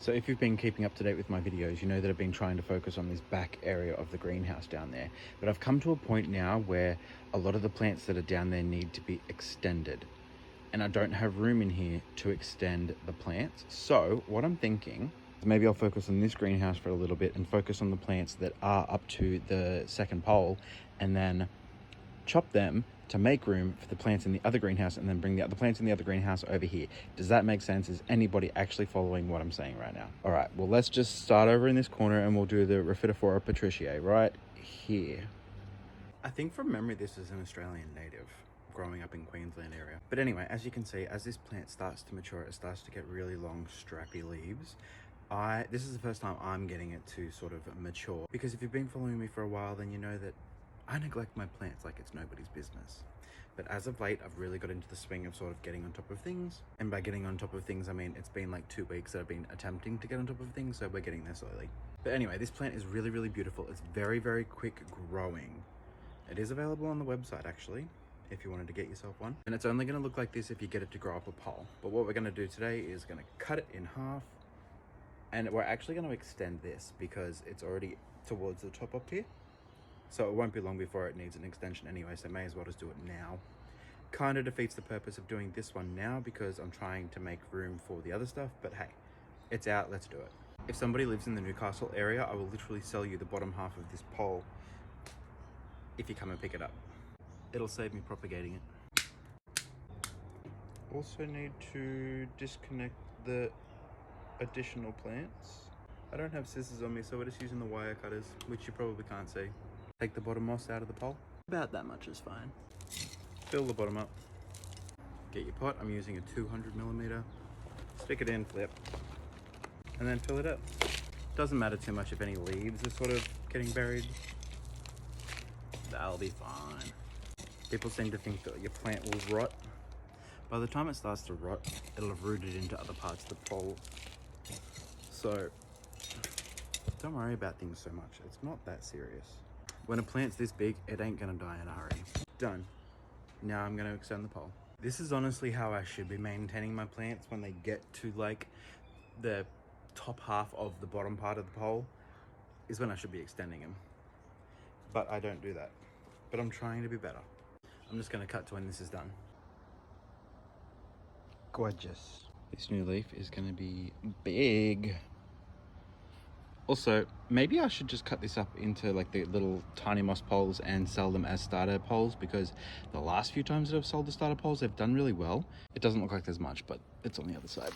So if you've been keeping up to date with my videos, you know that I've been trying to focus on this back area of the greenhouse down there. But I've come to a point now where a lot of the plants that are down there need to be extended. And I don't have room in here to extend the plants. So what I'm thinking is maybe I'll focus on this greenhouse for a little bit and focus on the plants that are up to the second pole, and then chop them to make room for the plants in the other greenhouse, and then bring the other plants in the other greenhouse over here. Does that make sense? Is anybody actually following what I'm saying right now? All right, well, let's just start over in this corner and we'll do the Rhaphidophora Petrieana right here. I think from memory, this is an Australian native growing up in Queensland area. But anyway, as you can see, as this plant starts to mature, it starts to get really long, strappy leaves. This is the first time I'm getting it to sort of mature, because if you've been following me for a while, then you know that I neglect my plants like it's nobody's business. But as of late, I've really got into the swing of sort of getting on top of things. And by getting on top of things, I mean, it's been like 2 weeks that I've been attempting to get on top of things, so we're getting there slowly. But anyway, this plant is really, really beautiful. It's very, very quick growing. It is available on the website, actually, if you wanted to get yourself one. And it's only gonna look like this if you get it to grow up a pole. But what we're gonna do today is gonna cut it in half, and we're actually gonna extend this because it's already towards the top up here. So it won't be long before it needs an extension anyway, so may as well just do it now. Kind of defeats the purpose of doing this one now because I'm trying to make room for the other stuff, but hey, it's out, let's do it. If somebody lives in the Newcastle area, I will literally sell you the bottom half of this pole if you come and pick it up. It'll save me propagating it. Also need to disconnect the additional plants. I don't have scissors on me, so we're just using the wire cutters, which you probably can't see. Take the bottom moss out of the pole. About that much is fine. Fill the bottom up. Get your pot. I'm using a 200mm. Stick it in, flip, and then fill it up. Doesn't matter too much if any leaves are sort of getting buried. That'll be fine. People seem to think that your plant will rot. By the time it starts to rot, it'll have rooted into other parts of the pole. So don't worry about things so much. It's not that serious. When a plant's this big, it ain't gonna die in a hurry. Done. Now I'm gonna extend the pole. This is honestly how I should be maintaining my plants when they get to like the top half of the bottom part of the pole, is when I should be extending them. But I don't do that. But I'm trying to be better. I'm just gonna cut to when this is done. Gorgeous. This new leaf is gonna be big. Also, maybe I should just cut this up into like the little tiny moss poles and sell them as starter poles, because the last few times that I've sold the starter poles, they've done really well. It doesn't look like there's much, but it's on the other side.